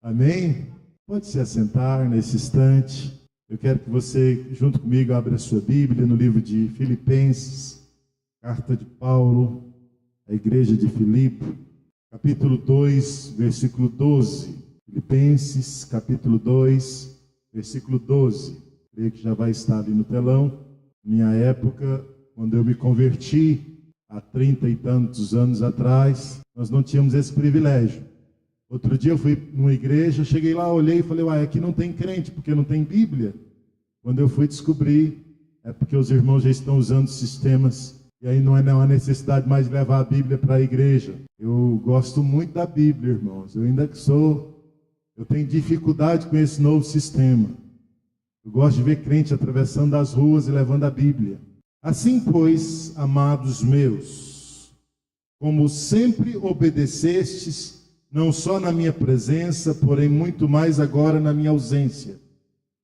Amém? Pode se assentar nesse instante. Eu quero que você, junto comigo, abra a sua Bíblia no livro de Filipenses, carta de Paulo à igreja de Filipe, capítulo 2, versículo 12. Filipenses, capítulo 2, versículo 12. Creio que já vai estar ali no telão. Minha época, quando eu me converti, há 30 e tantos anos atrás, nós não tínhamos esse privilégio. Outro dia eu fui numa igreja, cheguei lá, olhei e falei, aqui não tem crente, porque não tem Bíblia. Quando eu fui descobrir, é porque os irmãos já estão usando sistemas, e aí não há necessidade mais de levar a Bíblia para a igreja. Eu gosto muito da Bíblia, irmãos. Eu tenho dificuldade com esse novo sistema. Eu gosto de ver crente atravessando as ruas e levando a Bíblia. Assim, pois, amados meus, como sempre obedecestes, não só na minha presença, porém muito mais agora na minha ausência,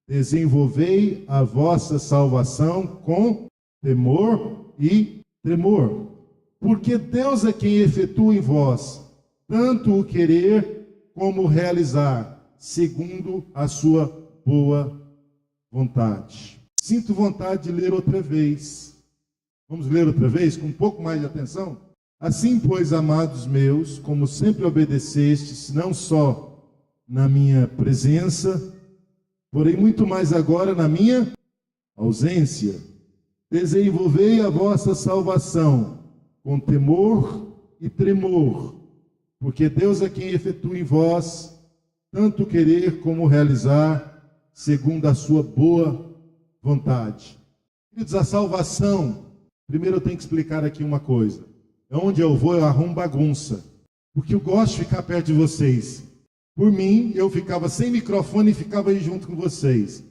desenvolvei a vossa salvação com temor e tremor. Porque Deus é quem efetua em vós, tanto o querer como o realizar, segundo a sua boa vontade. Sinto vontade de ler outra vez. Vamos ler outra vez, com um pouco mais de atenção? Assim, pois, amados meus, como sempre obedecestes, não só na minha presença, porém muito mais agora na minha ausência, desenvolvei a vossa salvação com temor e tremor, porque Deus é quem efetua em vós, tanto querer como realizar, segundo a sua boa vontade. Queridos, a salvação, primeiro eu tenho que explicar aqui uma coisa. Onde eu vou, eu arrumo bagunça, porque eu gosto de ficar perto de vocês. Por mim, eu ficava sem microfone e ficava aí junto com vocês.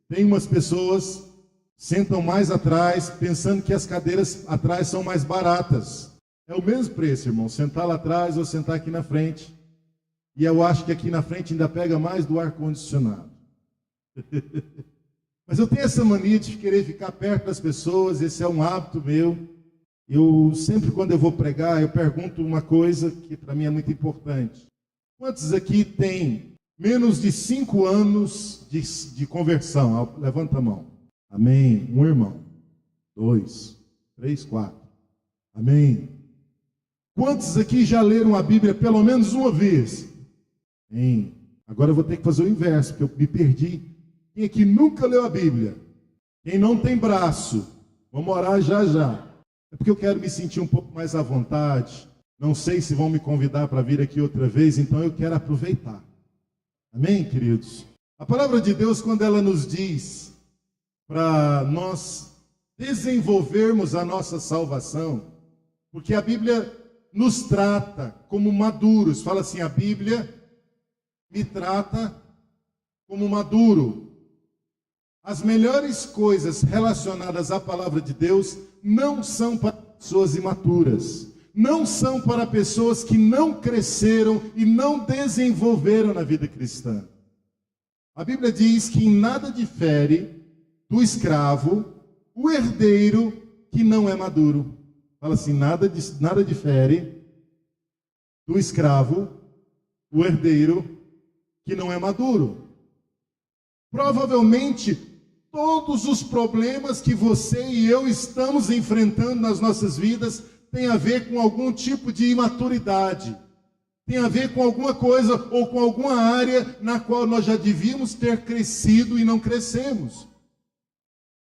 Tem umas pessoas sentam mais atrás, pensando que as cadeiras atrás são mais baratas. É o mesmo preço, irmão, sentar lá atrás ou sentar aqui na frente. E eu acho que aqui na frente ainda pega mais do ar-condicionado. Mas eu tenho essa mania de querer ficar perto das pessoas, esse é um hábito meu. Eu sempre, quando eu vou pregar, eu pergunto uma coisa que para mim é muito importante. Quantos aqui têm menos de 5 anos de conversão? Levanta a mão. Amém. Um irmão. 2, 3, 4. Amém. Quantos aqui já leram a Bíblia pelo menos uma vez? Amém. Agora eu vou ter que fazer o inverso, porque eu me perdi. Quem aqui nunca leu a Bíblia? Quem não tem braço? Vamos orar já já. É porque eu quero me sentir um pouco mais à vontade. Não sei se vão me convidar para vir aqui outra vez, então eu quero aproveitar. Amém, queridos? A palavra de Deus, quando ela nos diz para nós desenvolvermos a nossa salvação, porque a Bíblia nos trata como maduros. Fala assim, a Bíblia me trata como maduro. As melhores coisas relacionadas à palavra de Deus não são para pessoas imaturas, não são para pessoas que não cresceram e não desenvolveram na vida cristã. A Bíblia diz que em nada difere do escravo o herdeiro que não é maduro. Fala assim, nada difere do escravo o herdeiro que não é maduro. Provavelmente todos os problemas que você e eu estamos enfrentando nas nossas vidas têm a ver com algum tipo de imaturidade. Tem a ver com alguma coisa ou com alguma área na qual nós já devíamos ter crescido e não crescemos.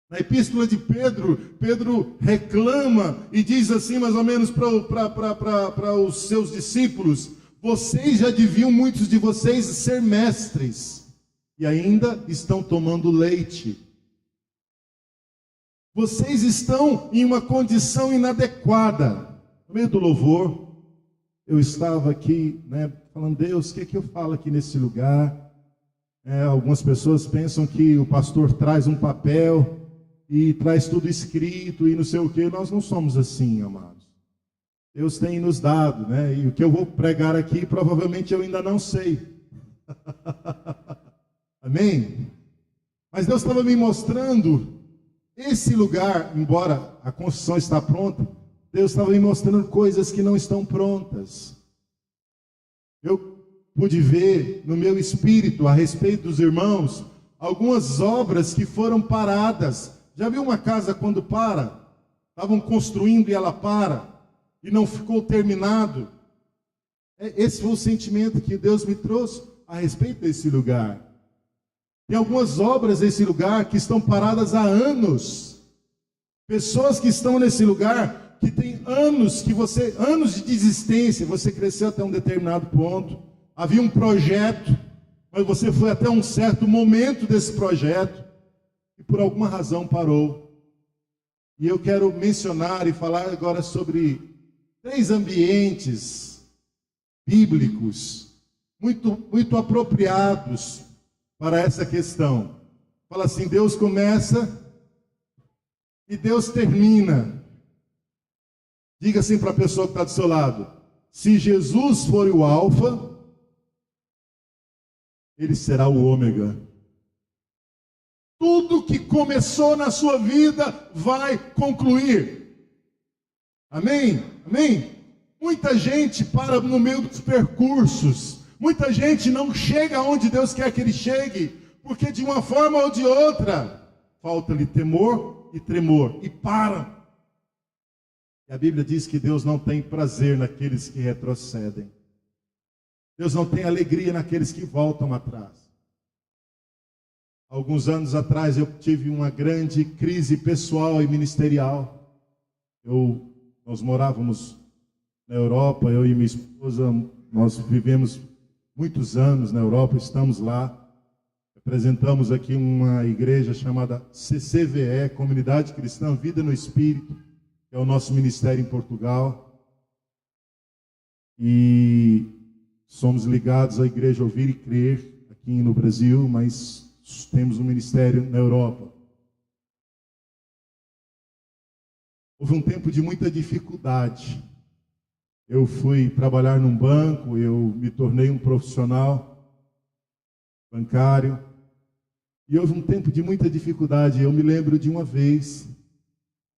Na epístola de Pedro, Pedro reclama e diz assim mais ou menos para os seus discípulos: vocês já deviam, muitos de vocês, ser mestres e ainda estão tomando leite. Vocês estão em uma condição inadequada. No meio do louvor, eu estava aqui, falando, Deus, o que é que eu falo aqui nesse lugar? Algumas pessoas pensam que o pastor traz um papel e traz tudo escrito e não sei o que. Nós não somos assim, amados. Deus tem nos dado, e o que eu vou pregar aqui, provavelmente eu ainda não sei. Amém? Mas Deus estava me mostrando esse lugar, embora a construção está pronta, Deus estava me mostrando coisas que não estão prontas. Eu pude ver no meu espírito a respeito dos irmãos algumas obras que foram paradas. Já viu uma casa quando para? Estavam construindo e ela para e não ficou terminado. Esse foi o sentimento que Deus me trouxe a respeito desse lugar. Tem algumas obras nesse lugar que estão paradas há anos. Pessoas que estão nesse lugar que tem anos anos de desistência. Você cresceu até um determinado ponto. Havia um projeto, mas você foi até um certo momento desse projeto e por alguma razão parou. E eu quero mencionar e falar agora sobre 3 ambientes bíblicos muito apropriados para essa questão. Fala assim: Deus começa e Deus termina. Diga assim para a pessoa que está do seu lado: se Jesus for o alfa, Ele será o ômega. Tudo que começou na sua vida vai concluir. Amém? Amém? Muita gente para no meio dos percursos. Muita gente não chega onde Deus quer que ele chegue, porque de uma forma ou de outra falta-lhe temor e tremor, e para. E a Bíblia diz que Deus não tem prazer naqueles que retrocedem. Deus não tem alegria naqueles que voltam atrás. Alguns anos atrás eu tive uma grande crise pessoal e ministerial. Nós morávamos na Europa, eu e minha esposa, nós vivemos muitos anos na Europa, estamos lá. Representamos aqui uma igreja chamada CCVE, Comunidade Cristã Vida no Espírito, que é o nosso ministério em Portugal. E somos ligados à igreja Ouvir e Crer aqui no Brasil, mas temos um ministério na Europa. Houve um tempo de muita dificuldade. Eu fui trabalhar num banco, eu me tornei um profissional bancário. E houve um tempo de muita dificuldade. Eu me lembro de uma vez,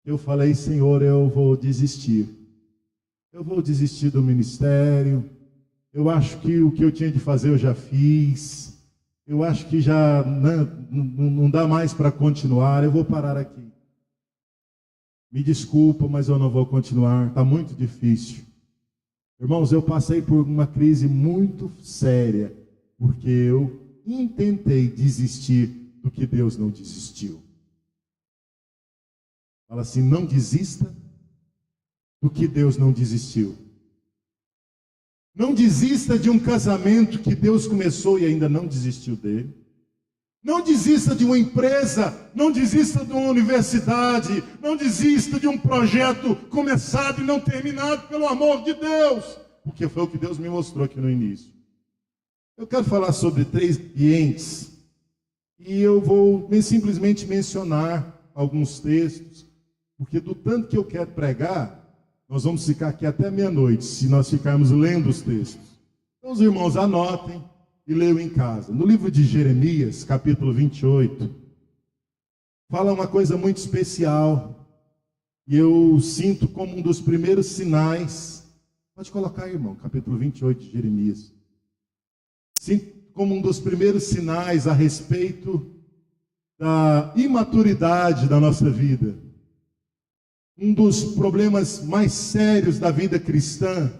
eu falei: Senhor, eu vou desistir. Eu vou desistir do ministério. Eu acho que o que eu tinha de fazer eu já fiz. Eu acho que já não dá mais para continuar. Eu vou parar aqui. Me desculpa, mas eu não vou continuar. Está muito difícil. Irmãos, eu passei por uma crise muito séria, porque eu intentei desistir do que Deus não desistiu. Fala assim: não desista do que Deus não desistiu. Não desista de um casamento que Deus começou e ainda não desistiu dele. Não desista de uma empresa, não desista de uma universidade, não desista de um projeto começado e não terminado, pelo amor de Deus, porque foi o que Deus me mostrou aqui no início. Eu quero falar sobre 3 ambientes e eu vou simplesmente mencionar alguns textos, porque do tanto que eu quero pregar, nós vamos ficar aqui até meia-noite, se nós ficarmos lendo os textos. Então, os irmãos, anotem e leiam em casa. No livro de Jeremias, capítulo 28, fala uma coisa muito especial, e eu sinto como um dos primeiros sinais. Pode colocar aí, irmão, capítulo 28 de Jeremias. Sinto como um dos primeiros sinais a respeito da imaturidade da nossa vida. Um dos problemas mais sérios da vida cristã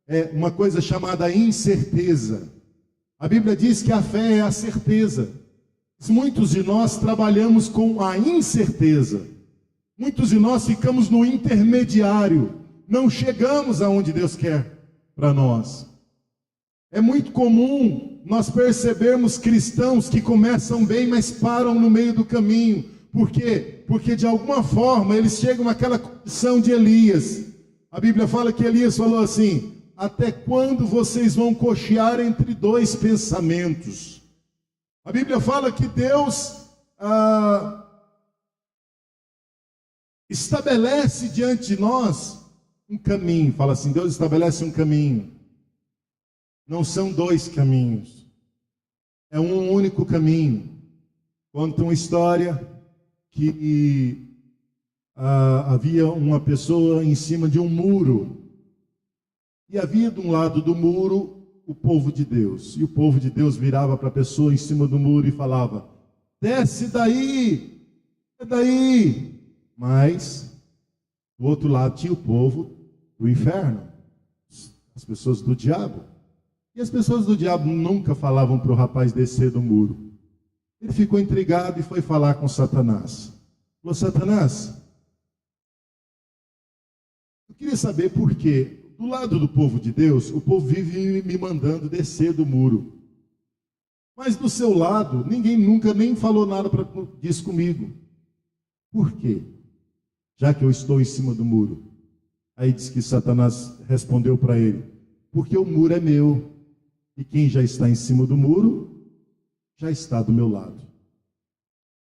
é uma coisa chamada incerteza. A Bíblia diz que a fé é a certeza. Muitos de nós trabalhamos com a incerteza. Muitos de nós ficamos no intermediário. Não chegamos aonde Deus quer para nós. É muito comum nós percebermos cristãos que começam bem, mas param no meio do caminho. Por quê? Porque de alguma forma eles chegam naquela condição de Elias. A Bíblia fala que Elias falou assim: até quando vocês vão cochear entre 2 pensamentos? A Bíblia fala que Deus estabelece diante de nós um caminho. Fala assim: Deus estabelece um caminho. Não são 2 caminhos. É um único caminho. Conta uma história que havia uma pessoa em cima de um muro. E havia de um lado do muro o povo de Deus. E o povo de Deus virava para a pessoa em cima do muro e falava: desce daí, é daí. Mas do outro lado tinha o povo do inferno, as pessoas do diabo. E as pessoas do diabo nunca falavam para o rapaz descer do muro. Ele ficou intrigado e foi falar com Satanás. Falou: Satanás, eu queria saber por quê. Do lado do povo de Deus, o povo vive me mandando descer do muro. Mas do seu lado, ninguém nunca nem falou nada disso comigo. Por quê? Já que eu estou em cima do muro. Aí diz que Satanás respondeu para ele: porque o muro é meu. E quem já está em cima do muro, já está do meu lado.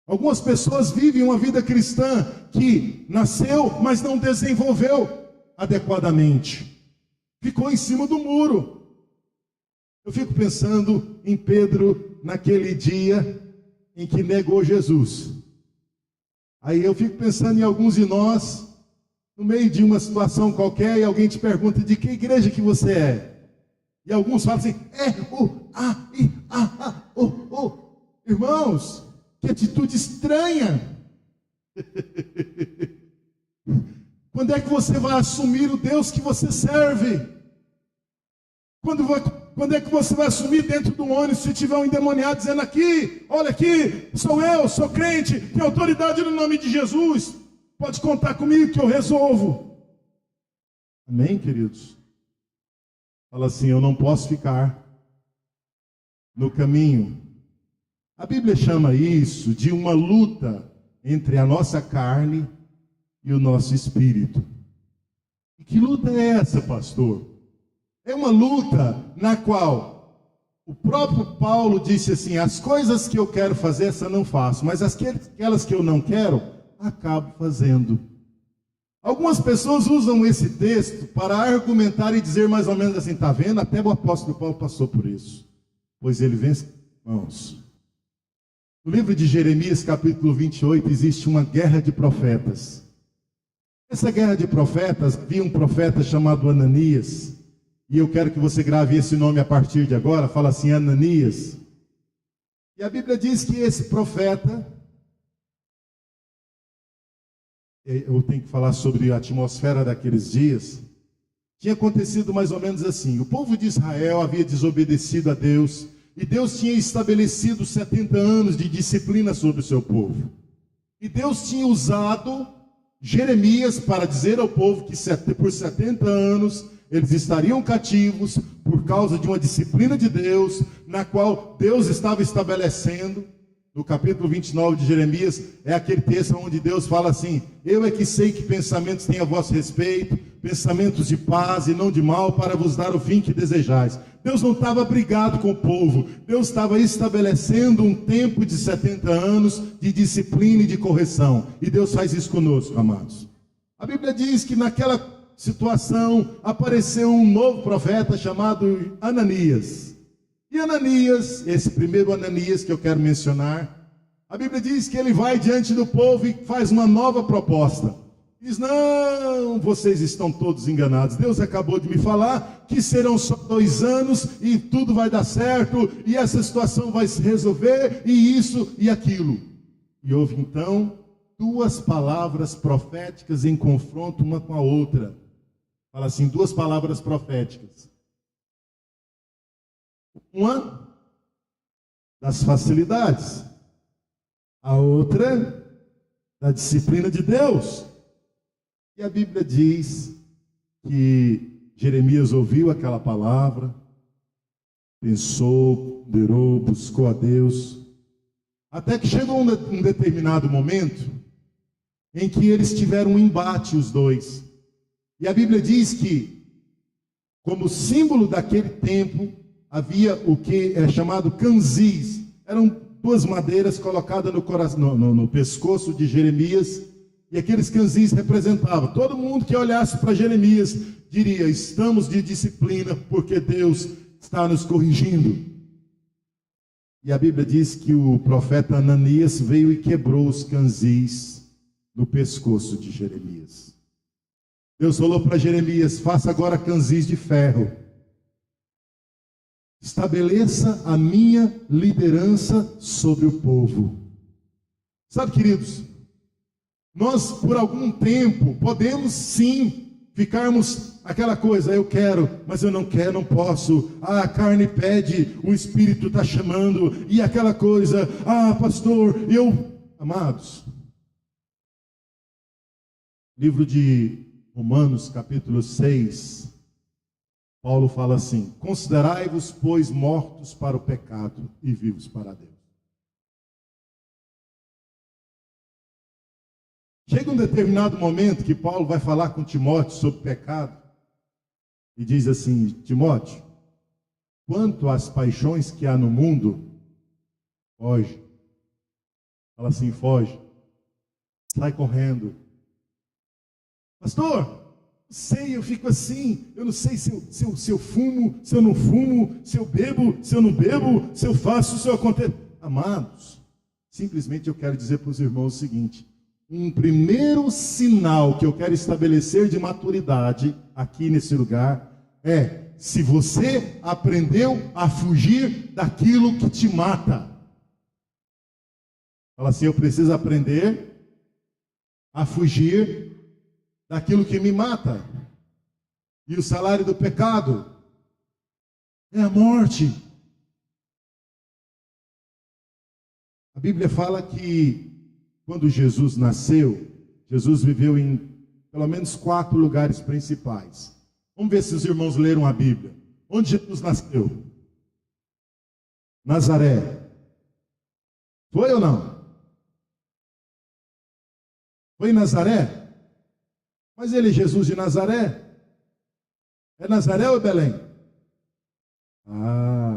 Algumas pessoas vivem uma vida cristã que nasceu, mas não desenvolveu adequadamente. Ficou em cima do muro. Eu fico pensando em Pedro naquele dia em que negou Jesus. Aí eu fico pensando em alguns de nós, no meio de uma situação qualquer, e alguém te pergunta: de que igreja que você é? E alguns falam assim: Irmãos, que atitude estranha. Quando é que você vai assumir o Deus que você serve? Quando é que você vai assumir dentro do ônibus, se tiver um endemoniado dizendo: aqui, olha aqui, sou eu, sou crente, tenho autoridade no nome de Jesus, pode contar comigo que eu resolvo. Amém, queridos? Fala assim: eu não posso ficar no caminho. A Bíblia chama isso de uma luta entre a nossa carne e o nosso espírito. E que luta é essa, pastor? É uma luta na qual o próprio Paulo disse assim: as coisas que eu quero fazer, essa não faço, mas aquelas que eu não quero, acabo fazendo. Algumas pessoas usam esse texto para argumentar e dizer mais ou menos assim: está vendo? Até o apóstolo Paulo passou por isso. Pois ele vence, irmãos. No livro de Jeremias, capítulo 28, existe uma guerra de profetas. Essa guerra de profetas, havia um profeta chamado Ananias. E eu quero que você grave esse nome a partir de agora. Fala assim: Ananias. E a Bíblia diz que esse profeta, eu tenho que falar sobre a atmosfera daqueles dias, tinha acontecido mais ou menos assim: o povo de Israel havia desobedecido a Deus, e Deus tinha estabelecido 70 anos de disciplina sobre o seu povo. E Deus tinha usado Jeremias para dizer ao povo que por 70 anos eles estariam cativos por causa de uma disciplina de Deus, na qual Deus estava estabelecendo. No capítulo 29 de Jeremias, é aquele texto onde Deus fala assim: eu é que sei que pensamentos têm a vosso respeito, pensamentos de paz e não de mal, para vos dar o fim que desejais. Deus não estava brigado com o povo, Deus estava estabelecendo um tempo de 70 anos de disciplina e de correção. E Deus faz isso conosco, amados. A Bíblia diz que naquela situação apareceu um novo profeta chamado Ananias. E Ananias, esse primeiro Ananias que eu quero mencionar, a Bíblia diz que ele vai diante do povo e faz uma nova proposta. Diz: não, vocês estão todos enganados. Deus acabou de me falar que serão só 2 anos e tudo vai dar certo, e essa situação vai se resolver, e isso e aquilo. E houve então 2 palavras proféticas em confronto uma com a outra. Fala assim: 2 palavras proféticas. Uma das facilidades, a outra da disciplina de Deus. E a Bíblia diz que Jeremias ouviu aquela palavra, pensou, ponderou, buscou a Deus, até que chegou um determinado momento em que eles tiveram um embate, os dois. E a Bíblia diz que, como símbolo daquele tempo, havia o que é chamado canzis. Eram 2 madeiras colocadas no pescoço de Jeremias. E aqueles canzis representavam. Todo mundo que olhasse para Jeremias diria: estamos de disciplina porque Deus está nos corrigindo. E a Bíblia diz que o profeta Ananias veio e quebrou os canzis no pescoço de Jeremias. Deus falou para Jeremias: faça agora canzis de ferro. estabeleça a minha liderança sobre o povo. Sabe, queridos, nós por algum tempo podemos sim ficarmos aquela coisa, eu quero, mas eu não quero, não posso. A carne pede, o Espírito está chamando, e aquela coisa, pastor, amados, livro de Romanos, capítulo 6, Paulo fala assim: considerai-vos, pois, mortos para o pecado e vivos para Deus. Chega um determinado momento que Paulo vai falar com Timóteo sobre pecado e diz assim: Timóteo, quanto às paixões que há no mundo, foge. Fala assim: foge, sai correndo. Pastor, eu fico assim, eu não sei se eu fumo, se eu não fumo, se eu bebo, se eu não bebo, se eu faço, se eu acontece. Amados, simplesmente eu quero dizer para os irmãos o seguinte: um primeiro sinal que eu quero estabelecer de maturidade aqui nesse lugar é se você aprendeu a fugir daquilo que te mata. Fala assim: eu preciso aprender a fugir daquilo que me mata. E o salário do pecado é a morte. A Bíblia fala que quando Jesus nasceu, Jesus viveu em pelo menos 4 lugares principais. Vamos ver se os irmãos leram a Bíblia. Onde Jesus nasceu? Nazaré. Foi ou não? Foi em Nazaré? Mas ele é Jesus de Nazaré? É Nazaré ou Belém?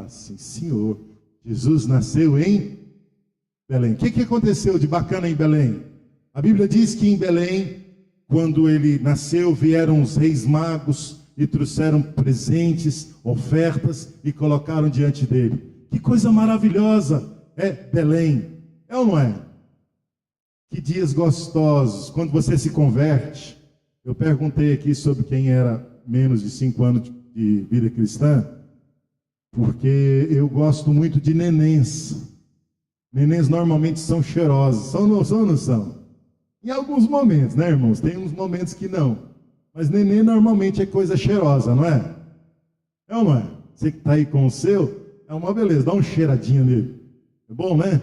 Sim, senhor. Jesus nasceu em Belém. O que aconteceu de bacana em Belém? A Bíblia diz que em Belém, quando ele nasceu, vieram os reis magos e trouxeram presentes, ofertas e colocaram diante dele. Que coisa maravilhosa é Belém. É ou não é? Que dias gostosos. Quando você se converte, eu perguntei aqui sobre quem era menos de 5 anos de vida cristã, porque eu gosto muito de nenéns. Nenéns normalmente são cheirosos. São ou não são? Em alguns momentos, né, irmãos? Tem uns momentos que não. Mas neném normalmente é coisa cheirosa, não é? É ou não é? Você que está aí com o seu, é uma beleza. Dá um cheiradinho nele. É bom, né?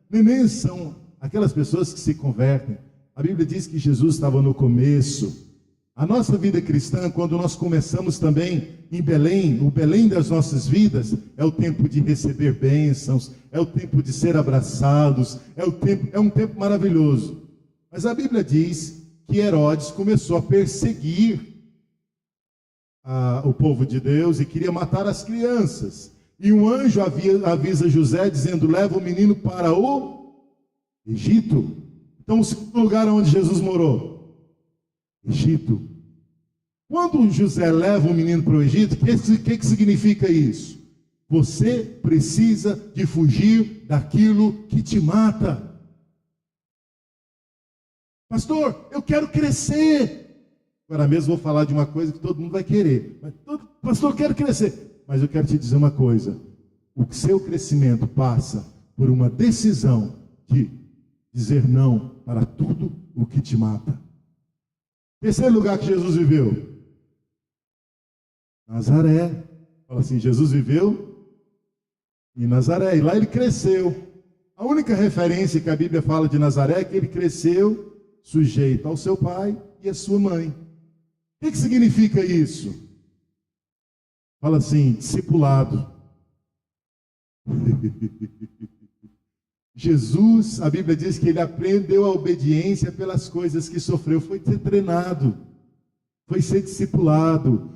Nenéns são aquelas pessoas que se convertem. A Bíblia diz que Jesus estava no começo. A nossa vida cristã, quando nós começamos também em Belém, o Belém das nossas vidas, é o tempo de receber bênçãos, é o tempo de ser abraçados, é um tempo maravilhoso. Mas a Bíblia diz que Herodes começou a perseguir o povo de Deus e queria matar as crianças. E um anjo avisa José dizendo: leva o menino para o Egito. Então o segundo lugar onde Jesus morou, Egito. Quando José leva o menino para o Egito, o que significa isso? Você precisa de fugir daquilo que te mata. Pastor, eu quero crescer. Agora mesmo vou falar de uma coisa que todo mundo vai querer. Pastor, eu quero crescer. Mas eu quero te dizer uma coisa. O seu crescimento passa por uma decisão de dizer não para tudo o que te mata. Terceiro lugar que Jesus viveu, Nazaré. Fala assim: Jesus viveu em Nazaré, e lá ele cresceu. A única referência que a Bíblia fala de Nazaré é que ele cresceu sujeito ao seu pai e à sua mãe. O que significa isso? Fala assim: discipulado. Jesus, a Bíblia diz que ele aprendeu a obediência pelas coisas que sofreu. Foi ser treinado, foi ser discipulado,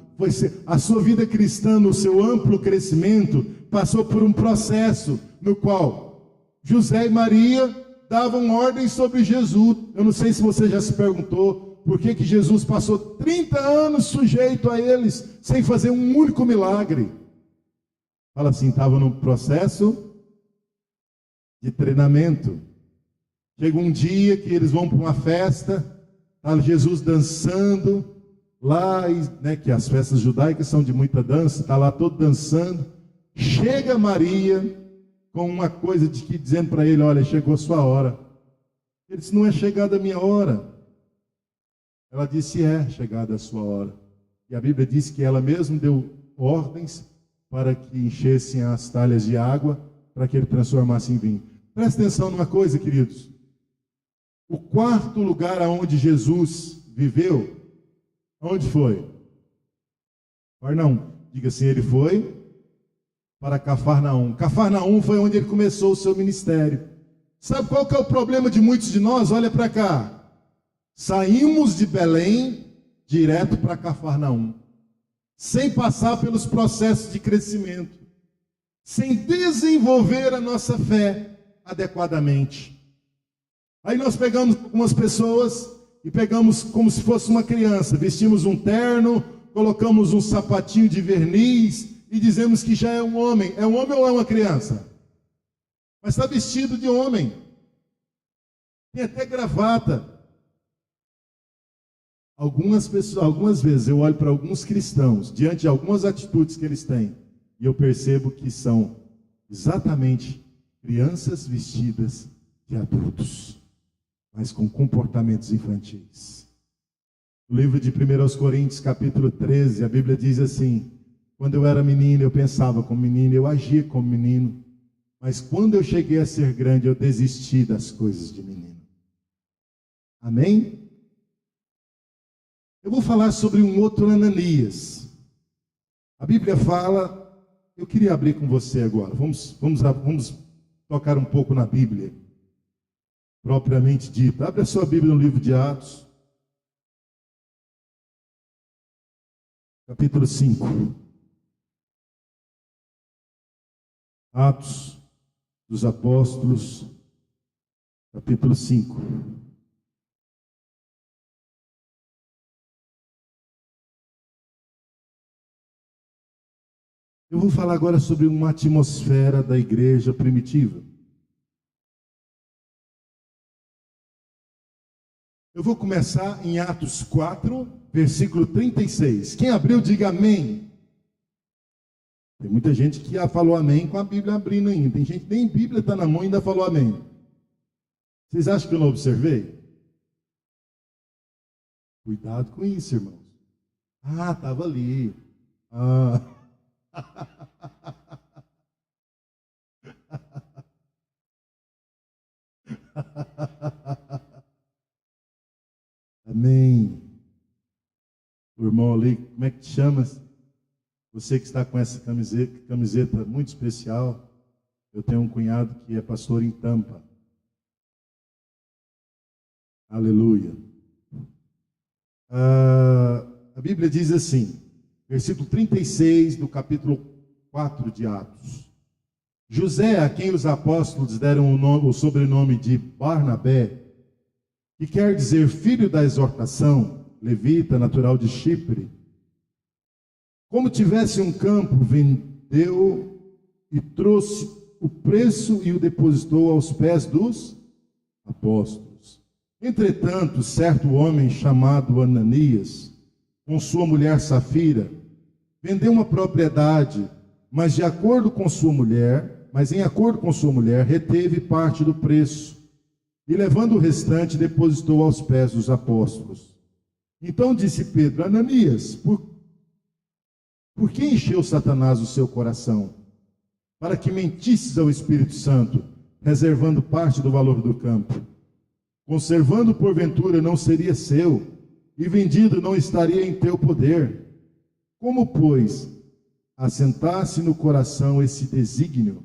a sua vida cristã, no seu amplo crescimento, passou por um processo no qual José e Maria davam ordens sobre Jesus. Eu não sei se você já se perguntou por que Jesus passou 30 anos sujeito a eles, sem fazer um único milagre. Fala assim: estava num processo de treinamento. Chega um dia que eles vão para uma festa, está Jesus dançando lá, né, que as festas judaicas são de muita dança, está lá todo dançando, chega Maria com uma coisa dizendo para ele: olha, chegou a sua hora. Ele disse: não é chegada a minha hora. Ela disse: é chegada a sua hora. E a Bíblia diz que ela mesma deu ordens para que enchessem as talhas de água, para que ele transformasse em vinho. Presta atenção numa coisa, queridos. O quarto lugar aonde Jesus viveu, aonde foi? Não, diga assim, ele foi para Cafarnaum. Cafarnaum foi onde ele começou o seu ministério. Sabe qual que é o problema de muitos de nós? Olha para cá. Saímos de Belém direto para Cafarnaum, sem passar pelos processos de crescimento, sem desenvolver a nossa fé adequadamente. Aí nós pegamos algumas pessoas e pegamos como se fosse uma criança, vestimos um terno, colocamos um sapatinho de verniz e dizemos que já é um homem. É um homem ou é uma criança? Mas está vestido de homem. Tem até gravata. Algumas vezes eu olho para alguns cristãos, diante de algumas atitudes que eles têm, e eu percebo que são exatamente crianças vestidas de adultos, mas com comportamentos infantis. No livro de 1 Coríntios, capítulo 13, a Bíblia diz assim: quando eu era menino, eu pensava como menino, eu agia como menino, mas quando eu cheguei a ser grande, eu desisti das coisas de menino. Amém? Eu vou falar sobre um outro Ananias. A Bíblia fala, eu queria abrir com você agora, vamos tocar um pouco na Bíblia, propriamente dita. Abre a sua Bíblia no livro de Atos, capítulo 5. Atos dos Apóstolos, capítulo 5. Eu vou falar agora sobre uma atmosfera da igreja primitiva. Eu vou começar em Atos 4, versículo 36. Quem abriu, diga amém. Tem muita gente que falou amém com a Bíblia abrindo ainda. Tem gente que nem Bíblia está na mão e ainda falou amém. Vocês acham que eu não observei? Cuidado com isso, irmãos. Ah, estava ali. Ah... Amém. O irmão ali, como é que te chamas? Você que está com essa camiseta muito especial. Eu tenho um cunhado que é pastor em Tampa. Aleluia. A Bíblia diz assim, versículo 36 do capítulo 4 de Atos: José, a quem os apóstolos deram o sobrenome de Barnabé, que quer dizer filho da exortação, levita, natural de Chipre, como tivesse um campo, vendeu e trouxe o preço e o depositou aos pés dos apóstolos. Entretanto, certo homem chamado Ananias, com sua mulher Safira, vendeu uma propriedade, mas em acordo com sua mulher, reteve parte do preço, e levando o restante, depositou aos pés dos apóstolos. Então disse Pedro: Ananias, por que encheu Satanás o seu coração, para que mentisses ao Espírito Santo, reservando parte do valor do campo? Conservando porventura não seria seu, e vendido não estaria em teu poder? Como, pois, assentasse no coração esse desígnio?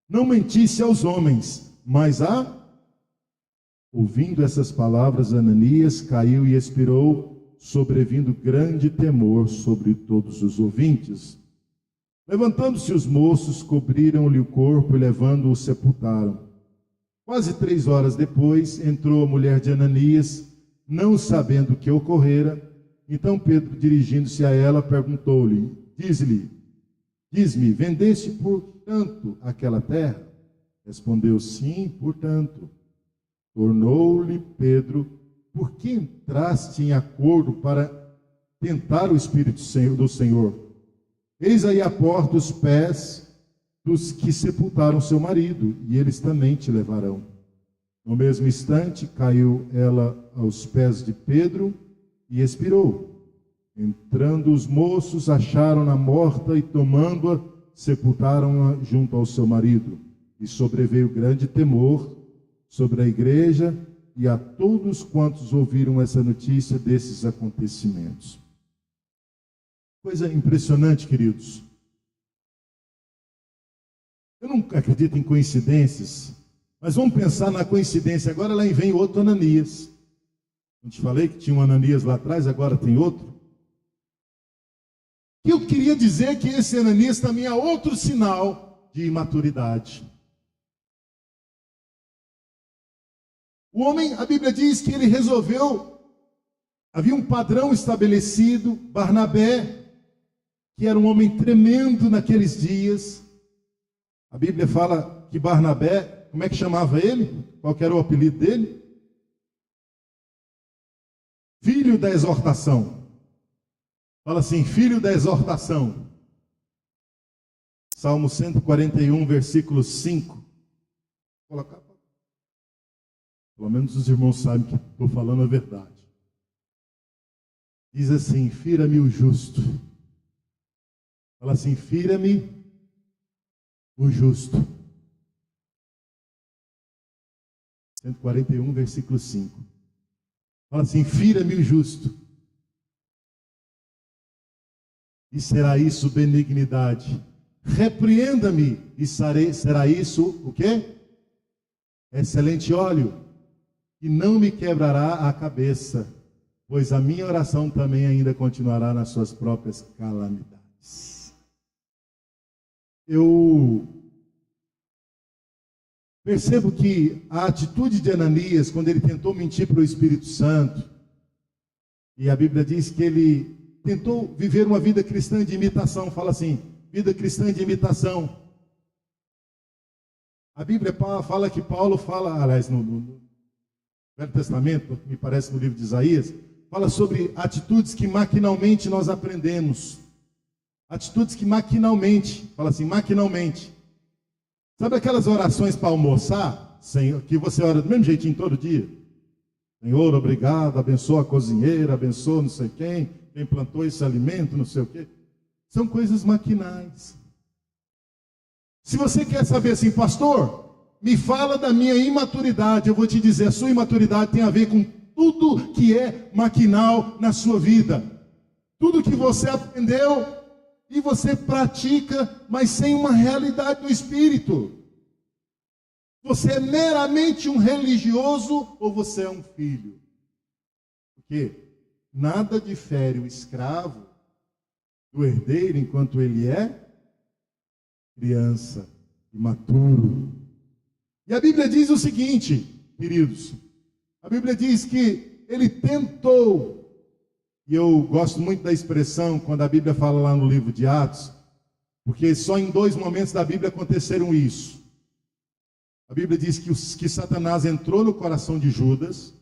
Não mentisse aos homens, mas a... Ouvindo essas palavras, Ananias caiu e expirou, sobrevindo grande temor sobre todos os ouvintes. Levantando-se os moços, cobriram-lhe o corpo e levando-o sepultaram. Quase 3 horas depois, entrou a mulher de Ananias, não sabendo o que ocorrera. Então Pedro, dirigindo-se a ela, perguntou-lhe, diz-me, vendeste por tanto aquela terra? Respondeu, sim, portanto. Tornou-lhe Pedro, por que entraste em acordo para tentar o Espírito do Senhor? Eis aí a porta os pés dos que sepultaram seu marido, e eles também te levarão. No mesmo instante, caiu ela aos pés de Pedro e expirou. Entrando os moços, acharam-na morta e, tomando-a, sepultaram-a junto ao seu marido. E sobreveio grande temor sobre a igreja e a todos quantos ouviram essa notícia desses acontecimentos. Coisa impressionante, queridos. Eu não acredito em coincidências, mas vamos pensar na coincidência. Agora lá vem outro Ananias. Eu te falei que tinha um Ananias lá atrás, agora tem outro. O que eu queria dizer é que esse Ananias também é outro sinal de imaturidade. O homem, a Bíblia diz que ele resolveu, havia um padrão estabelecido. Barnabé, que era um homem tremendo naqueles dias. A Bíblia fala que Barnabé, como é que chamava ele? Qual que era o apelido dele? Filho da exortação. Fala assim, filho da exortação. Salmo 141, versículo 5. Vou colocar. Pelo menos os irmãos sabem que estou falando a verdade. Diz assim, fira-me o justo. Fala assim, fira-me o justo. 141, versículo 5. Fala assim, fira-me o justo. E será isso benignidade. Repreenda-me e será isso o quê? Excelente óleo. E não me quebrará a cabeça, pois a minha oração também ainda continuará nas suas próprias calamidades. Eu percebo que a atitude de Ananias, quando ele tentou mentir para o Espírito Santo, e a Bíblia diz que ele tentou viver uma vida cristã de imitação, fala assim, vida cristã de imitação. A Bíblia fala que Paulo fala, aliás, no Velho Testamento, me parece no livro de Isaías, fala sobre atitudes que maquinalmente nós aprendemos. Atitudes que maquinalmente, fala assim, maquinalmente. Sabe aquelas orações para almoçar? Que você ora do mesmo jeitinho todo dia? Senhor, obrigado, abençoa a cozinheira, abençoa não sei quem plantou esse alimento, não sei o quê. São coisas maquinais. Se você quer saber assim, pastor, me fala da minha imaturidade, eu vou te dizer, a sua imaturidade tem a ver com tudo que é maquinal na sua vida. Tudo que você aprendeu e você pratica, mas sem uma realidade no espírito. Você é meramente um religioso ou você é um filho? Porque nada difere o escravo do herdeiro enquanto ele é criança, imaturo. E a Bíblia diz o seguinte, queridos, a Bíblia diz que ele tentou, e eu gosto muito da expressão quando a Bíblia fala lá no livro de Atos, porque só em 2 momentos da Bíblia aconteceram isso. A Bíblia diz que Satanás entrou no coração de Judas,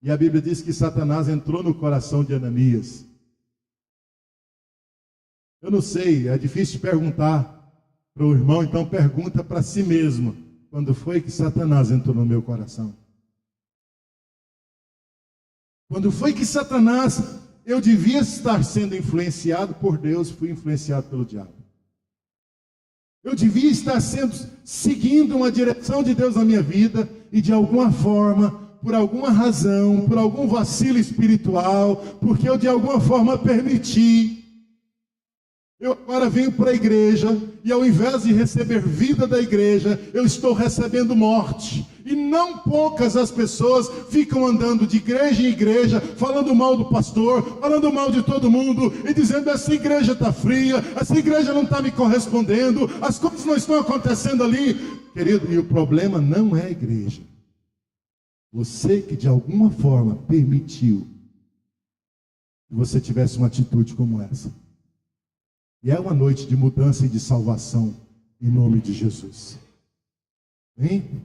e a Bíblia diz que Satanás entrou no coração de Ananias. Eu não sei, é difícil perguntar para o irmão, então pergunta para si mesmo. Quando foi que Satanás entrou no meu coração? Quando foi que Satanás, eu devia estar sendo influenciado por Deus, fui influenciado pelo diabo. Eu devia estar seguindo uma direção de Deus na minha vida, e de alguma forma, por alguma razão, por algum vacilo espiritual, porque eu de alguma forma permiti, eu agora venho para a igreja, e ao invés de receber vida da igreja, eu estou recebendo morte. E não poucas as pessoas ficam andando de igreja em igreja, falando mal do pastor, falando mal de todo mundo, e dizendo, essa igreja está fria, essa igreja não está me correspondendo, as coisas não estão acontecendo ali. Querido, e o problema não é a igreja. Você que de alguma forma permitiu que você tivesse uma atitude como essa. E é uma noite de mudança e de salvação, em nome de Jesus. Hein?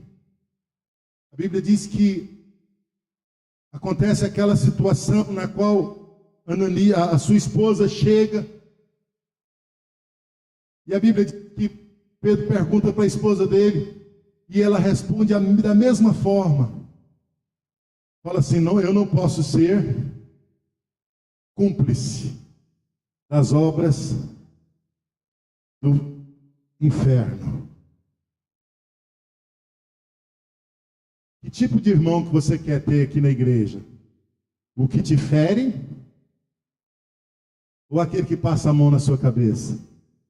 A Bíblia diz que acontece aquela situação na qual Ananias, a sua esposa, chega E a Bíblia diz que Pedro pergunta para a esposa dele, e ela responde da mesma forma. Fala assim: não, eu não posso ser cúmplice das obras do inferno. Que tipo de irmão que você quer ter aqui na igreja? O que te fere? Ou aquele que passa a mão na sua cabeça?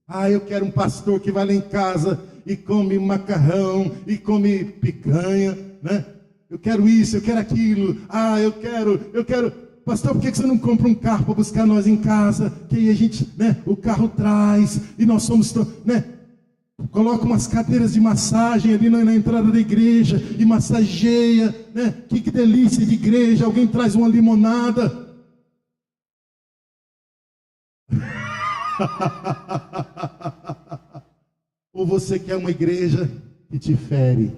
Ah, eu quero um pastor que vai lá em casa e come macarrão e come picanha, né? Eu quero isso, eu quero aquilo. Ah, eu quero. Pastor, por que você não compra um carro para buscar nós em casa? Que aí a gente, né? O carro traz e nós somos, né? Coloca umas cadeiras de massagem ali na entrada da igreja e massageia, né? Que delícia de igreja. Alguém traz uma limonada. Ou você quer uma igreja que te fere?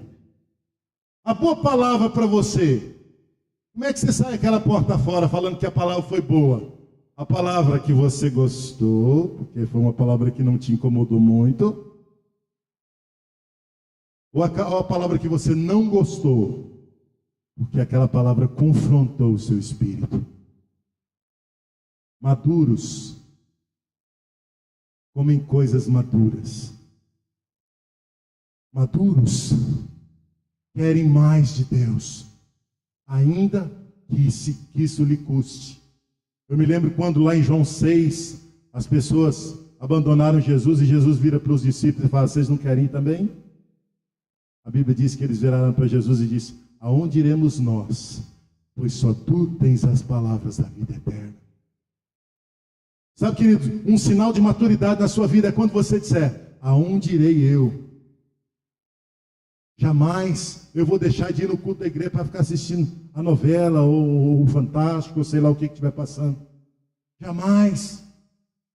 A boa palavra para você. Como é que você sai aquela porta fora falando que a palavra foi boa? A palavra que você gostou, porque foi uma palavra que não te incomodou muito. Ou a palavra que você não gostou, porque aquela palavra confrontou o seu espírito. Maduros comem coisas maduras. Maduros querem mais de Deus, ainda que isso lhe custe. Eu me lembro quando lá em João 6, as pessoas abandonaram Jesus e Jesus vira para os discípulos e fala: vocês não querem ir também? A Bíblia diz que eles viraram para Jesus e disse: aonde iremos nós? Pois só tu tens as palavras da vida eterna. Sabe, querido, um sinal de maturidade na sua vida é quando você disser: aonde irei eu? Jamais eu vou deixar de ir no culto da igreja para ficar assistindo a novela ou o Fantástico, ou sei lá o que estiver passando. Jamais.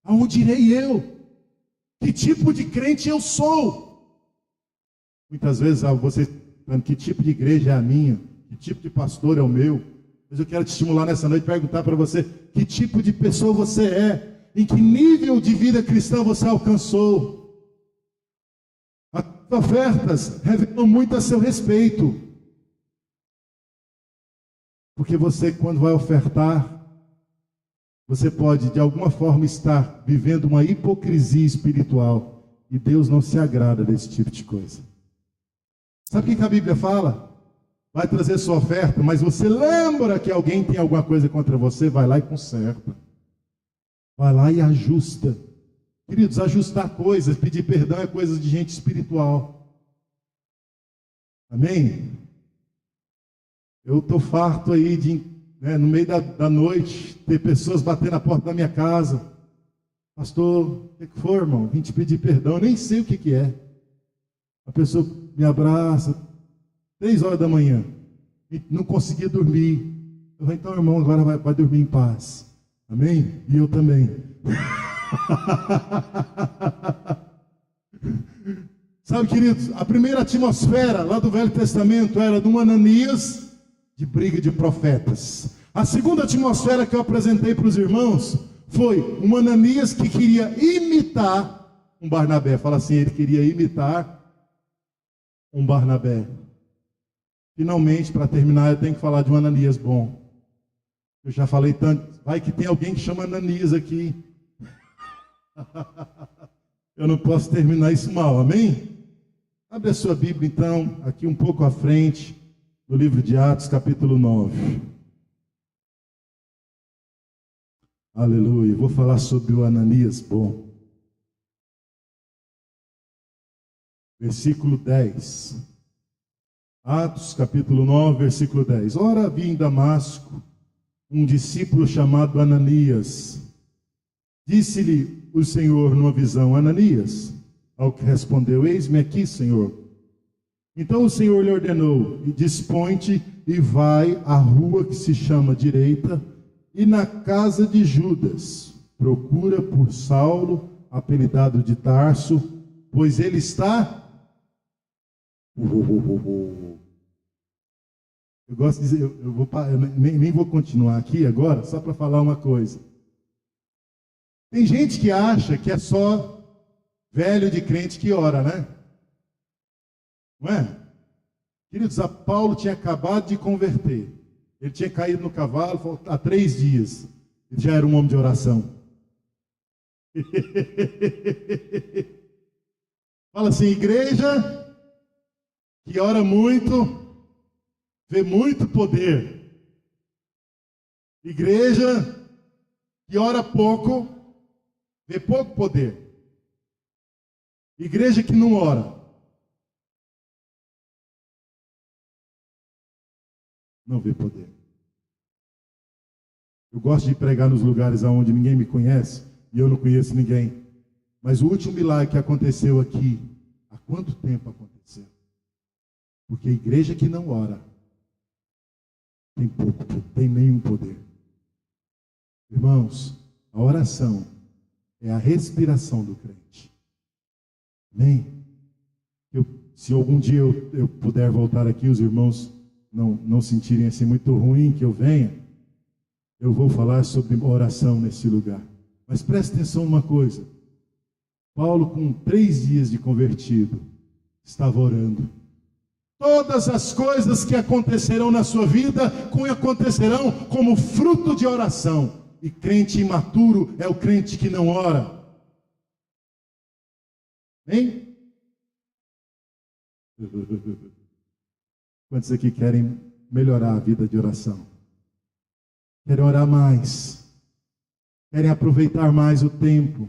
Aonde irei eu? Que tipo de crente eu sou? Muitas vezes você pergunta: que tipo de igreja é a minha? Que tipo de pastor é o meu? Mas eu quero te estimular nessa noite, perguntar para você: que tipo de pessoa você é? Em que nível de vida cristã você alcançou? As ofertas revelam muito a seu respeito. Porque você, quando vai ofertar, você pode de alguma forma estar vivendo uma hipocrisia espiritual. E Deus não se agrada desse tipo de coisa. Sabe o que a Bíblia fala? Vai trazer sua oferta, mas você lembra que alguém tem alguma coisa contra você, vai lá e conserta. Vai lá e ajusta. Queridos, ajustar coisas, pedir perdão é coisa de gente espiritual. Amém? Eu estou farto aí de, no meio da noite, ter pessoas batendo na porta da minha casa. Pastor, o que foi, irmão? Vim te pedir perdão, eu nem sei o que é. A pessoa me abraça, 3 horas da manhã, e não conseguia dormir. Eu falei: então, irmão, agora vai dormir em paz. Amém? E eu também. Sabe, queridos, a primeira atmosfera lá do Velho Testamento era de um Ananias de briga de profetas. A segunda atmosfera que eu apresentei para os irmãos foi um Ananias que queria imitar um Barnabé. Fala assim: ele queria imitar um Barnabé. Finalmente, para terminar, eu tenho que falar de um Ananias bom. Eu já falei tanto. Vai que tem alguém que chama Ananias aqui. Eu não posso terminar isso mal, amém? Abre a sua Bíblia então, aqui um pouco à frente, no livro de Atos, capítulo 9. Aleluia. Vou falar sobre o Ananias bom. Versículo 10. Atos, capítulo 9, versículo 10. Ora, havia em Damasco um discípulo chamado Ananias. Disse-lhe o Senhor numa visão: Ananias. Ao que respondeu: eis-me aqui, Senhor. Então o Senhor lhe ordenou: e dispõe-te e vai à rua que se chama Direita, e na casa de Judas procura por Saulo, apelidado de Tarso, pois ele está... Eu gosto de dizer, eu nem vou continuar aqui agora, só para falar uma coisa. Tem gente que acha que é só Velho de crente que ora, né? Não é? Queridos, Paulo tinha acabado de converter. Ele tinha caído no cavalo há 3 dias. Ele já era um homem de oração. Fala assim, igreja que ora muito, vê muito poder. Igreja que ora pouco, vê pouco poder. Igreja que não ora, não vê poder. Eu gosto de pregar nos lugares onde ninguém me conhece e eu não conheço ninguém. Mas o último milagre que aconteceu aqui, há quanto tempo aconteceu? Porque a igreja que não ora tem pouco, tem nenhum poder. Irmãos, a oração é a respiração do crente. Amém? Se algum dia eu puder voltar aqui, os irmãos não sentirem assim muito ruim que eu venha, eu vou falar sobre oração nesse lugar. Mas preste atenção numa coisa. Paulo, com 3 dias de convertido, estava orando. Todas as coisas que acontecerão na sua vida, acontecerão como fruto de oração. E crente imaturo é o crente que não ora. Hein? Quantos aqui querem melhorar a vida de oração? Querem orar mais? Querem aproveitar mais o tempo?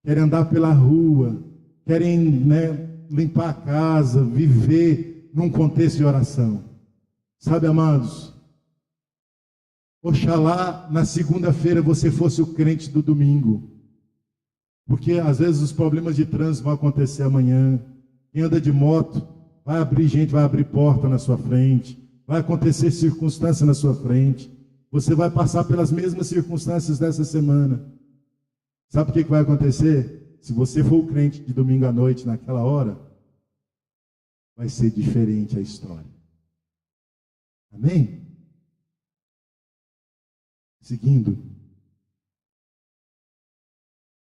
Querem andar pela rua? Querem, limpar a casa, viver num contexto de oração? Sabe, amados? Oxalá na segunda-feira você fosse o crente do domingo. Porque às vezes os problemas de trânsito vão acontecer amanhã. Quem anda de moto, vai abrir gente, vai abrir porta na sua frente. Vai acontecer circunstância na sua frente. Você vai passar pelas mesmas circunstâncias dessa semana. Sabe o que vai acontecer? Se você for o crente de domingo à noite naquela hora, vai ser diferente a história. Amém? Seguindo.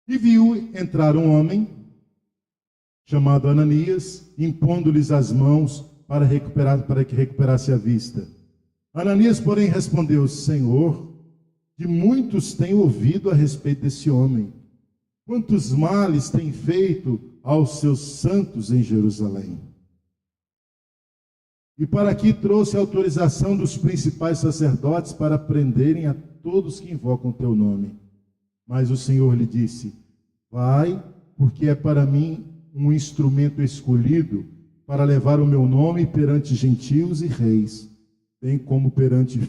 E viu entrar um homem chamado Ananias, impondo-lhes as mãos para que recuperasse a vista. Ananias, porém, respondeu: Senhor, de muitos tenho ouvido a respeito desse homem. Quantos males tem feito aos seus santos em Jerusalém? E para aqui trouxe a autorização dos principais sacerdotes para prenderem a todos que invocam teu nome. Mas o Senhor lhe disse: vai, porque é para mim um instrumento escolhido para levar o meu nome perante gentios e reis, bem como perante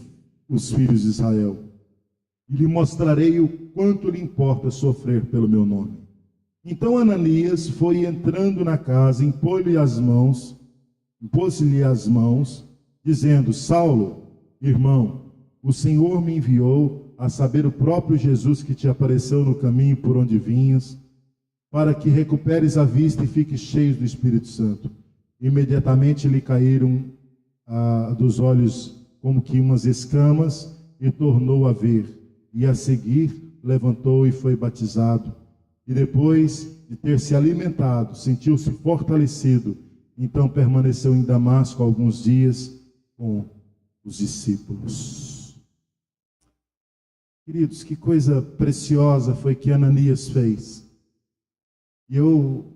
os filhos de Israel. E lhe mostrarei o quanto lhe importa sofrer pelo meu nome. Então Ananias foi entrando na casa, impôs-lhe as mãos, dizendo: Saulo, irmão, o Senhor me enviou, a saber, o próprio Jesus que te apareceu no caminho por onde vinhas, para que recuperes a vista e fiques cheio do Espírito Santo. Imediatamente lhe caíram dos olhos como que umas escamas, e tornou a ver. E a seguir levantou e foi batizado. E depois de ter se alimentado, sentiu-se fortalecido. Então permaneceu em Damasco alguns dias com os discípulos. Queridos, que coisa preciosa foi que Ananias fez. E eu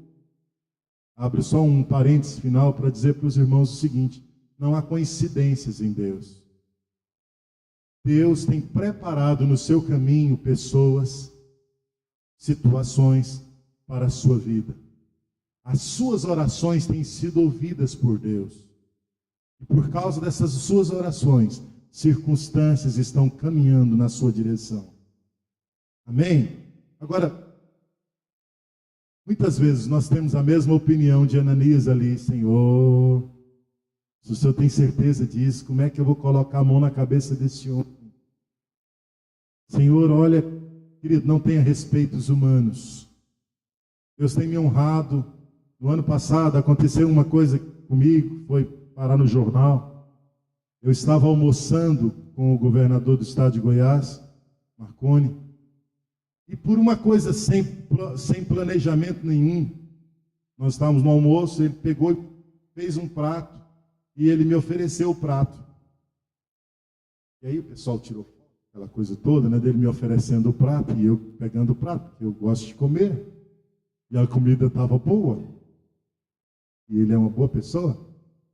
abro só um parênteses final para dizer para os irmãos o seguinte: não há coincidências em Deus. Deus tem preparado no seu caminho pessoas, situações para a sua vida. As suas orações têm sido ouvidas por Deus. E por causa dessas suas orações, circunstâncias estão caminhando na sua direção. Amém? Agora, muitas vezes nós temos a mesma opinião de Ananias ali: Senhor, se o Senhor tem certeza disso, como é que eu vou colocar a mão na cabeça desse homem? Senhor, olha, querido, não tenha respeitos humanos. Deus tem me honrado. No ano passado aconteceu uma coisa comigo, foi parar no jornal. Eu estava almoçando com o governador do estado de Goiás, Marconi, E por uma coisa sem planejamento nenhum, nós estávamos no almoço, ele pegou e fez um prato, e ele me ofereceu o prato. E aí o pessoal tirou aquela coisa toda, né, dele me oferecendo o prato, e eu pegando o prato, porque eu gosto de comer, e a comida estava boa, e ele é uma boa pessoa.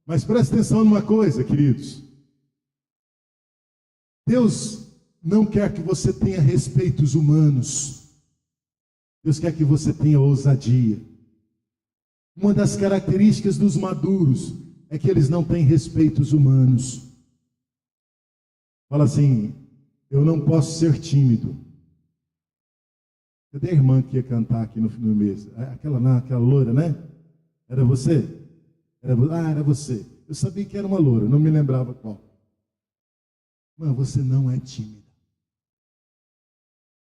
Mas preste atenção numa coisa, queridos. Deus não quer que você tenha respeitos humanos. Deus quer que você tenha ousadia. Uma das características dos maduros é que eles não têm respeitos humanos. Fala assim: eu não posso ser tímido. Cadê a irmã que ia cantar aqui no mês? Aquela loura, né? Era você? Era você. Eu sabia que era uma loura, não me lembrava qual. Mãe, você não é tímida.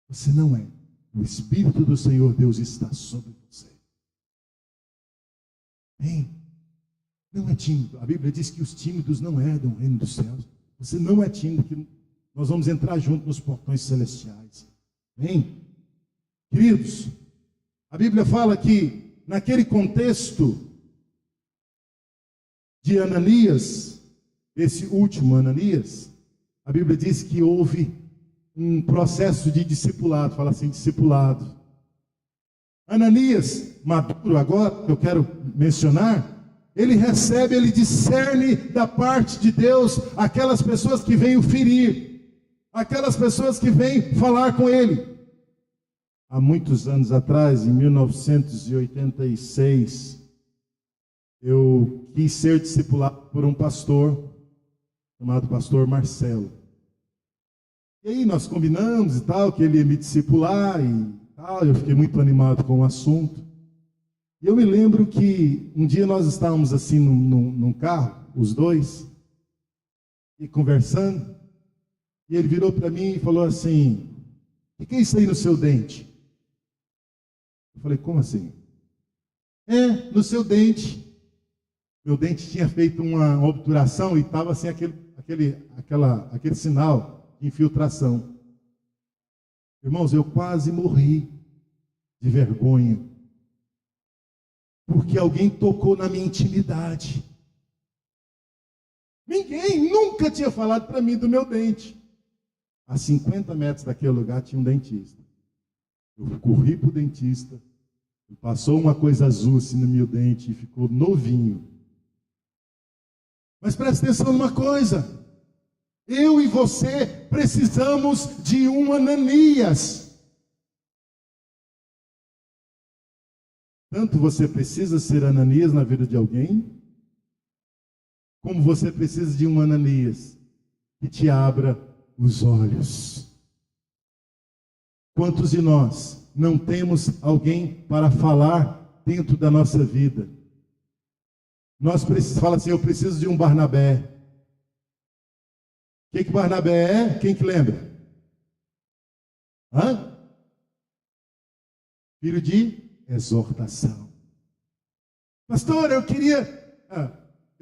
Você não é. O Espírito do Senhor Deus está sobre você. Hein? Não é tímido. A Bíblia diz que os tímidos não herdam o reino dos céus. Você não é tímido, que nós vamos entrar junto nos portões celestiais. Hein? Queridos, a Bíblia fala que naquele contexto de Ananias, esse último Ananias, a Bíblia diz que houve um processo de discipulado, fala assim, discipulado. Ananias, maduro agora, que eu quero mencionar, ele discerne da parte de Deus aquelas pessoas que vêm o ferir, aquelas pessoas que vêm falar com ele. Há muitos anos atrás, em 1986, eu quis ser discipulado por um pastor, chamado pastor Marcelo. E aí nós combinamos e tal, que ele ia me discipular e tal, eu fiquei muito animado com o assunto. E eu me lembro que um dia nós estávamos assim num carro, os dois, e conversando, e ele virou para mim e falou assim: o que é isso aí no seu dente? Eu falei: como assim? No seu dente. Meu dente tinha feito uma obturação e estava assim aquele sinal de infiltração. Irmãos, eu quase morri de vergonha, porque alguém tocou na minha intimidade. Ninguém nunca tinha falado para mim do meu dente. A 50 metros daquele lugar tinha um dentista. Eu corri para o dentista, passou uma coisa azul assim no meu dente e ficou novinho. Mas preste atenção numa coisa: eu e você precisamos de um Ananias. Tanto você precisa ser Ananias na vida de alguém, como você precisa de um Ananias que te abra os olhos. Quantos de nós não temos alguém para falar dentro da nossa vida? Nós precisamos, fala assim: eu preciso de um Barnabé. O que Barnabé é? Quem que lembra? Filho de exortação. Pastor, eu queria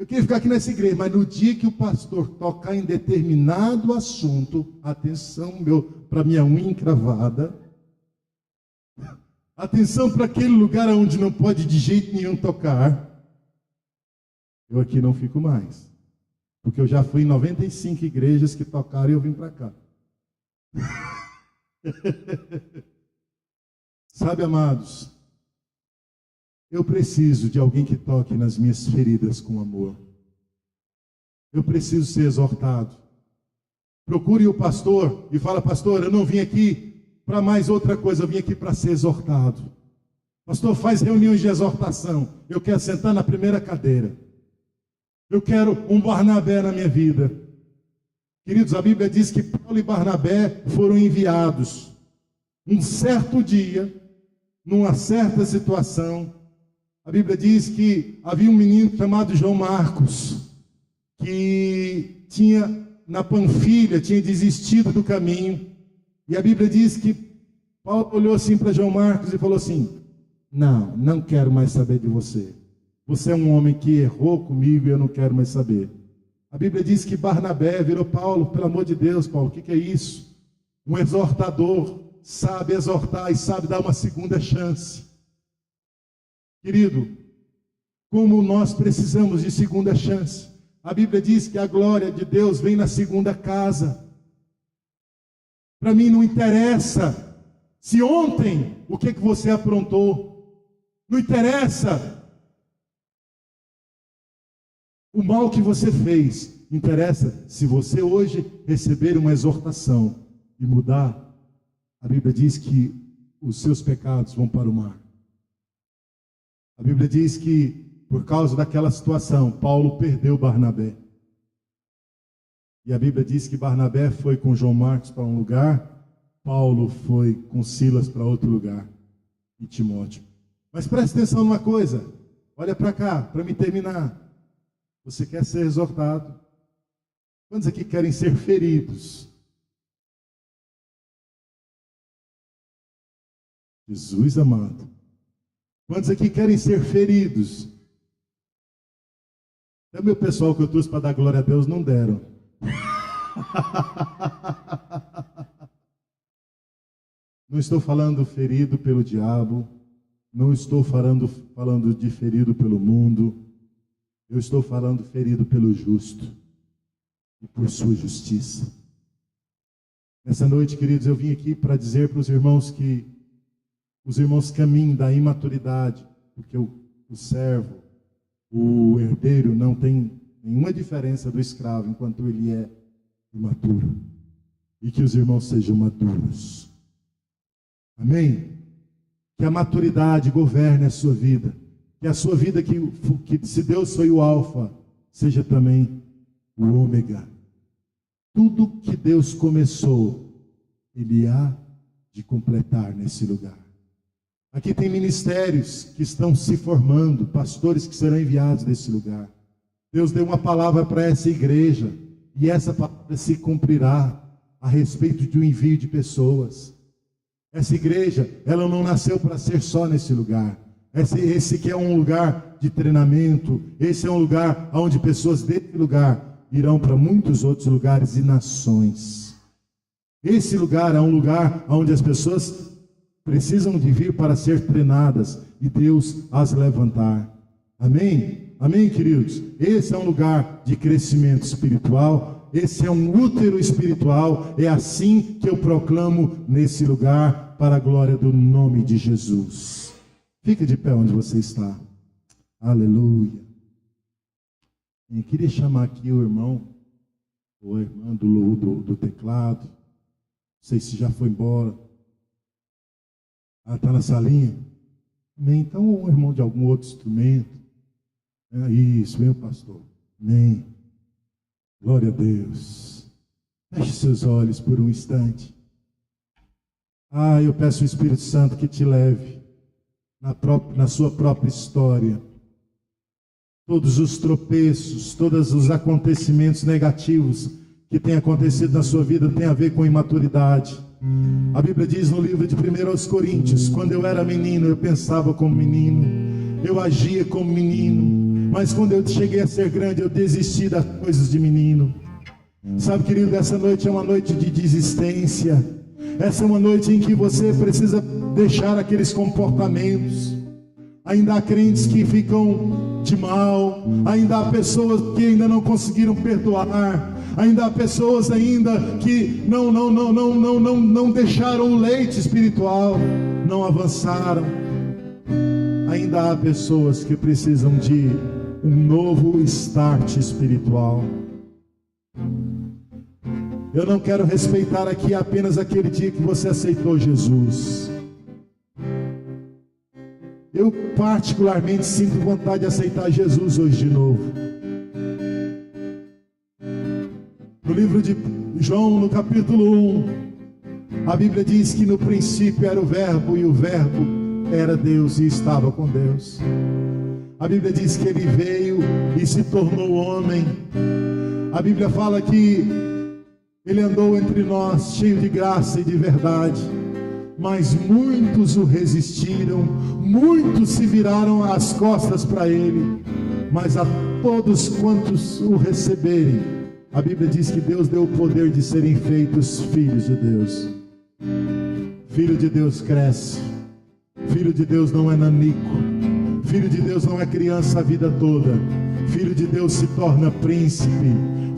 ficar aqui nessa igreja, mas no dia que o pastor tocar em determinado assunto, atenção para minha unha encravada, atenção para aquele lugar onde não pode de jeito nenhum tocar, eu aqui não fico mais. Porque eu já fui em 95 igrejas que tocaram e eu vim para cá. Sabe, amados, eu preciso de alguém que toque nas minhas feridas com amor. Eu preciso ser exortado. Procure o pastor e fala: pastor, eu não vim aqui para mais outra coisa, eu vim aqui para ser exortado. Pastor, faz reuniões de exortação. Eu quero sentar na primeira cadeira. Eu quero um Barnabé na minha vida. Queridos, a Bíblia diz que Paulo e Barnabé foram enviados. Um certo dia, numa certa situação, a Bíblia diz que havia um menino chamado João Marcos, que na Panfilha, tinha desistido do caminho. E a Bíblia diz que Paulo olhou assim para João Marcos e falou assim: não quero mais saber de você. Você é um homem que errou comigo e eu não quero mais saber. A Bíblia diz que Barnabé virou: Paulo, pelo amor de Deus, Paulo, o que é isso? Um exortador. sabe exortar e sabe dar uma segunda chance. Querido, como nós precisamos de segunda chance. A Bíblia diz que a glória de Deus vem na segunda casa. Para mim não interessa se ontem o que você aprontou. Não interessa o mal que você fez. Interessa se você hoje receber uma exortação e mudar. A Bíblia diz que os seus pecados vão para o mar. A Bíblia diz que por causa daquela situação, Paulo perdeu Barnabé. E a Bíblia diz que Barnabé foi com João Marcos para um lugar, Paulo foi com Silas para outro lugar, e Timóteo. Mas preste atenção numa coisa, olha para cá, para me terminar. Você quer ser exortado? Quantos aqui querem ser feridos? Jesus amado. Quantos aqui querem ser feridos? Até o meu pessoal que eu trouxe para dar glória a Deus não deram. Não estou falando ferido pelo diabo. Não estou falando de ferido pelo mundo. Eu estou falando ferido pelo justo e por sua justiça. Nessa noite, queridos, eu vim aqui para dizer para os irmãos que os irmãos caminham da imaturidade, porque o servo, o herdeiro, não tem nenhuma diferença do escravo enquanto ele é imaturo. E que os irmãos sejam maduros. Amém? Que a maturidade governe a sua vida. Que a sua vida, que se Deus foi o alfa, seja também o ômega. Tudo que Deus começou, Ele há de completar nesse lugar. Aqui tem ministérios que estão se formando, pastores que serão enviados desse lugar. Deus deu uma palavra para essa igreja, e essa palavra se cumprirá a respeito de um envio de pessoas. Essa igreja, ela não nasceu para ser só nesse lugar. Esse que é um lugar de treinamento, esse é um lugar onde pessoas desse lugar irão para muitos outros lugares e nações. Esse lugar é um lugar onde as pessoas precisam de vir para ser treinadas e Deus as levantar. Amém? Amém, queridos? Esse é um lugar de crescimento espiritual. Esse é um útero espiritual. É assim que eu proclamo nesse lugar para a glória do nome de Jesus. Fica de pé onde você está. Aleluia. Eu queria chamar aqui o irmão ou a irmã do teclado. Não sei se já foi embora. Está na salinha? Amém. Então, um irmão de algum outro instrumento. Isso, meu pastor. Amém. Glória a Deus. Feche seus olhos por um instante. Eu peço ao Espírito Santo que te leve na sua própria história. Todos os tropeços, todos os acontecimentos negativos que têm acontecido na sua vida têm a ver com imaturidade. A Bíblia diz no livro de 1 Coríntios: quando eu era menino, eu pensava como menino, eu agia como menino, mas quando eu cheguei a ser grande, eu desisti das coisas de menino. Sabe, querido, essa noite é uma noite de desistência. Essa é uma noite em que você precisa deixar aqueles comportamentos. Ainda há crentes que ficam de mal, ainda há pessoas que ainda não conseguiram perdoar, ainda há pessoas ainda que não deixaram o leite espiritual, não avançaram. Ainda há pessoas que precisam de um novo start espiritual. Eu não quero respeitar aqui apenas aquele dia que você aceitou Jesus. Eu particularmente sinto vontade de aceitar Jesus hoje de novo. No livro de João, no capítulo 1, a Bíblia diz que no princípio era o Verbo, e o Verbo era Deus e estava com Deus. A Bíblia diz que ele veio e se tornou homem. A Bíblia fala que ele andou entre nós cheio de graça e de verdade. Mas muitos o resistiram, muitos se viraram as costas para ele. Mas a todos quantos o receberem, a Bíblia diz que Deus deu o poder de serem feitos filhos de Deus. Filho de Deus cresce. Filho de Deus não é nanico. Filho de Deus não é criança a vida toda. Filho de Deus se torna príncipe.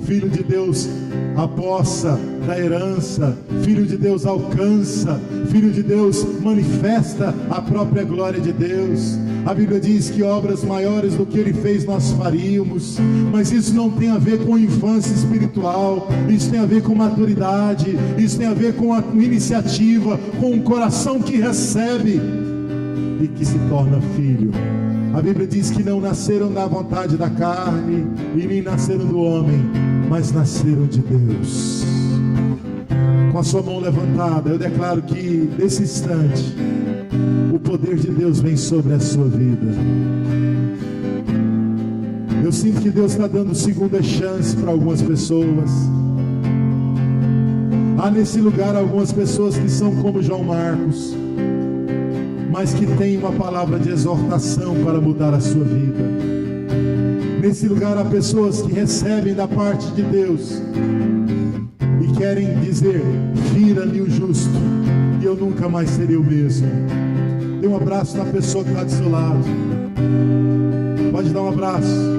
Filho de Deus apossa da herança. Filho de Deus alcança. Filho de Deus manifesta a própria glória de Deus. A Bíblia diz que obras maiores do que Ele fez nós faríamos. Mas isso não tem a ver com infância espiritual. Isso tem a ver com maturidade. Isso tem a ver com a iniciativa, com um coração que recebe e que se torna filho. A Bíblia diz que não nasceram da vontade da carne e nem nasceram do homem, mas nasceram de Deus. Com a sua mão levantada, eu declaro que nesse instante o poder de Deus vem sobre a sua vida. Eu sinto que Deus está dando segunda chance para algumas pessoas. Há nesse lugar algumas pessoas que são como João Marcos, mas que tem uma palavra de exortação para mudar a sua vida. Nesse lugar há pessoas que recebem da parte de Deus e querem dizer: vira-me o justo e eu nunca mais serei o mesmo. Dê um abraço na pessoa que está do seu lado. Pode dar um abraço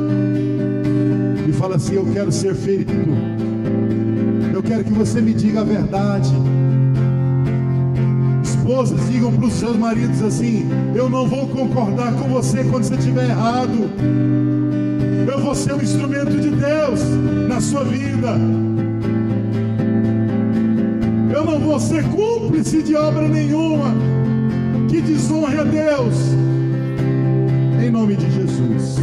e fala assim: eu quero ser ferido. Eu quero que você me diga a verdade. Esposas, digam para os seus maridos assim: eu não vou concordar com você quando você estiver errado. Eu vou ser um instrumento de Deus na sua vida. Eu não vou ser cúmplice de obra nenhuma que desonre a Deus. Em nome de Jesus.